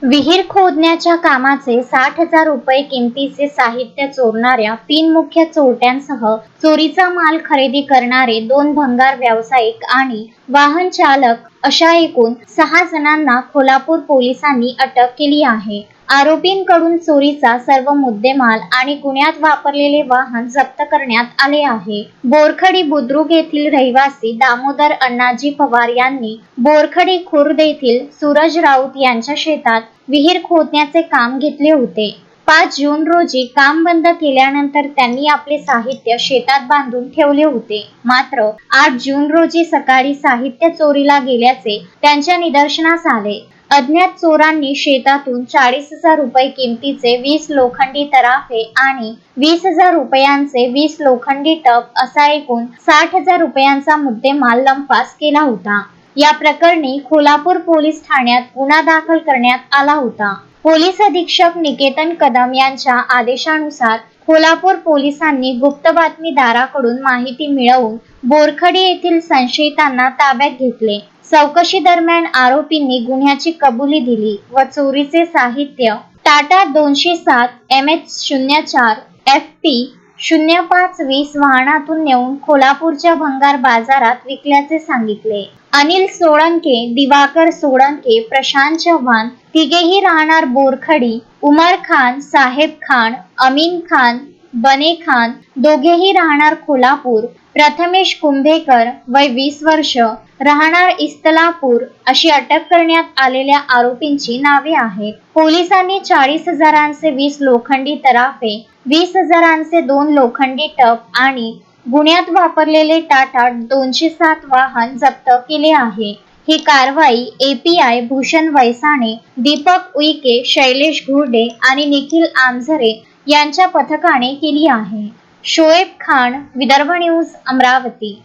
विहीर खोदण्याच्या कामाचे 60,000 रुपये किमतीचे साहित्य चोरणाऱ्या 3 मुख्य चोरट्यांसह चोरीचा माल खरेदी करणारे 2 भंगार व्यावसायिक आणि वाहन चालक अशा एकूण 6 जणांना कोल्हापूर पोलिसांनी अटक केली आहे. आरोपींकडून चोरीचा सर्व मुद्देमाल आणि गुन्ह्यात वापरलेले वाहन जप्त करण्यात आले आहे. बोरखडी बुद्रुक येथील रहिवासी दामोदर अण्णाजी पवार यांनी बोरखडी खुर्द येथील सूरज राऊत यांच्या शेतात विहीर खोदण्याचे काम घेतले होते. 5 जून रोजी काम बंद केल्यानंतर त्यांनी आपले साहित्य शेतात बांधून ठेवले होते. मात्र 8 जून रोजी सकाळी साहित्य चोरीला गेल्याचे त्यांच्या निदर्शनास आले. अज्ञात चोरांनी शेतातून 40,000 रुपये किमतीचे 20 लोखंडी तराफे आणि 20,000 रुपयांचे 20 लोखंडी टप असा एकूण 60,000 रुपयांचा मुद्देमाल लंपास केला होता. या प्रकरणी कोल्हापूर पोलीस ठाण्यात गुन्हा दाखल करण्यात आला होता. पोलीस अधीक्षक निकेतन कदम यांच्या आदेशानुसार कोल्हापूर पोलिसांनी गुप्त बातमीदाराकडून माहिती मिळवून बोरखडी येथील संशयितांना ताब्यात घेतले. चौकशी दरम्यान आरोपींनी गुन्ह्याची कबुली दिली व चोरीचे साहित्य टाटा 207 MH04 FP 0520 वाहनातून नेऊन कोल्हापूरच्या भंगार बाजारात विकल्याचे सांगितले. अनिल सोळंके, दिवाकर सोळंके, प्रशांत चव्हाण तिघेही राहणार बोरखडी, उमर खान, साहेब खान, अमीन खान, बने खान दोघेही राहणार कोल्हापूर, प्रथमेश कुंभेकर वय 20 वर्ष राहणार इस्तलापूर अशी अटक करण्यात आलेल्या आरोपींची नावे आहेत. पोलिसांनी 40,000चे 20 लोखंडी तराफे, 20,000चे 2 लोखंडी टप आणि गुन्ह्यात वापरलेले टाटा 207 वाहन जप्त केले आहे. ही कारवाई API भूषण वैसाणे, दीपक उईके, शैलेश घुर्डे आणि निखिल आमझरे यांच्या पथकाने केली आहे. शोएब खान, विदर्भ न्यूज, अमरावती.